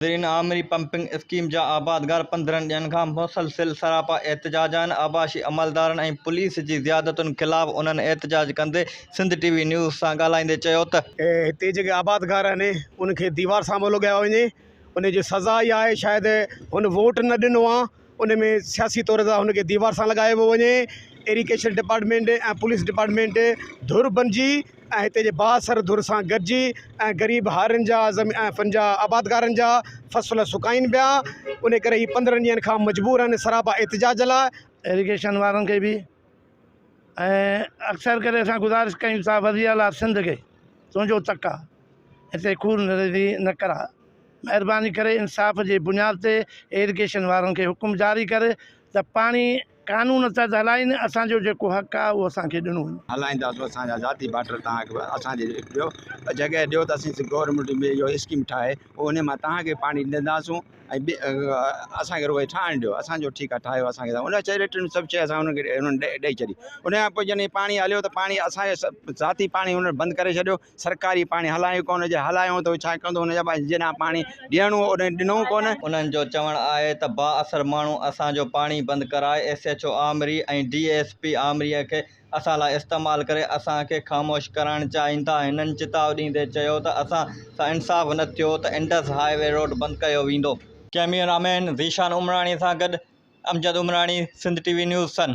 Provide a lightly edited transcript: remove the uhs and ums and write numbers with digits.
नाज़रीन, आमिरी pumping scheme जा आबादगार 15 ॾींहनि खां मुसलसिल सरापा एहतजाज आहिनि। आबाशी अमलदारनि ऐं पुलिस जी ज़ियादतुनि ख़िलाफ़ उन्हनि एहतजाज कंदे सिंध टीवी न्यूज़ सां ॻाल्हाईंदे चयो त हिते जेके आबादगार आहिनि उनखे दीवार सां लॻायो वञे। उनजी सज़ा इहा आहे, शायदि हुन वोट न ॾिनो आहे, उन में सियासी तौर सां हुनखे दीवार सां लॻायो वञे। इरीगेशन डिपार्टमेंट ऐं पुलिस डिपार्टमेंट धुर बणिजी ऐं हिते जे बासर धुर सां गॾिजी ऐं ग़रीब हारियुनि जा ऐं पंहिंजा आबादगारनि जा फ़सुल सुकाइनि पिया। उन करे ही 15 ॾींहनि खां मजबूर आहिनि सरापा एहतजाज लाइ। इरीगेशन वारनि खे बि ऐं अक्सर करे असां गुज़ारिश कयूं था वज़ीर सिंध खे, तुंहिंजो तक आहे, हिते खून नरेज़ी न करा। महिरबानी करे इंसाफ़ जे बुनियाद ते इरीगेशन वारनि खे हुकुम जारी करे त पाणी कानून तहत हलाइनि, असांजो जेको हक़ आहे उहो असांखे ॾिनो वञे। हलाईंदासीं असांजा ज़ाती बाटर तव्हांखे असांजे ॾियो जॻह ॾियो त असीं गवर्नमेंट में इहो स्कीम ठाहे पोइ उन मां तव्हांखे पाणी ॾींदासीं ऐं असांखे रुॻो ठाहिण ॾियो। असांजो ठीकु आहे, ठाहियो असांखे। उन चैरिटियुनि सभु शइ असां उन्हनि ॾेई छॾी। उन खां पोइ जॾहिं पाणी हलियो त पाणी असांजे ज़ाती पाणी हुन बंदि करे छॾियो। सरकारी पाणी हलायूं कोन, जे हलायूं त छा कंदो हुनजा जॾहिं पाणी ॾियणो उन ॾिनो कोन। उन्हनि जो चवणु आहे त बाअसर माण्हू असांजो पाणी बंदि कराए SHO आमिरी ऐं DSP आमिरीअ खे असां लाइ इस्तेमालु करे असांखे ख़ामोश करणु चाहिनि था। हिननि चिताव ॾींदे चयो त असां सां इंसाफ़ न थियो त इंडस हाईवे रोड बंदि कयो वेंदो। कैमरामैन ज़ीशान उमराणी सां गॾु अमजद उमराणी, सिंध टीवी न्यूज़ सन।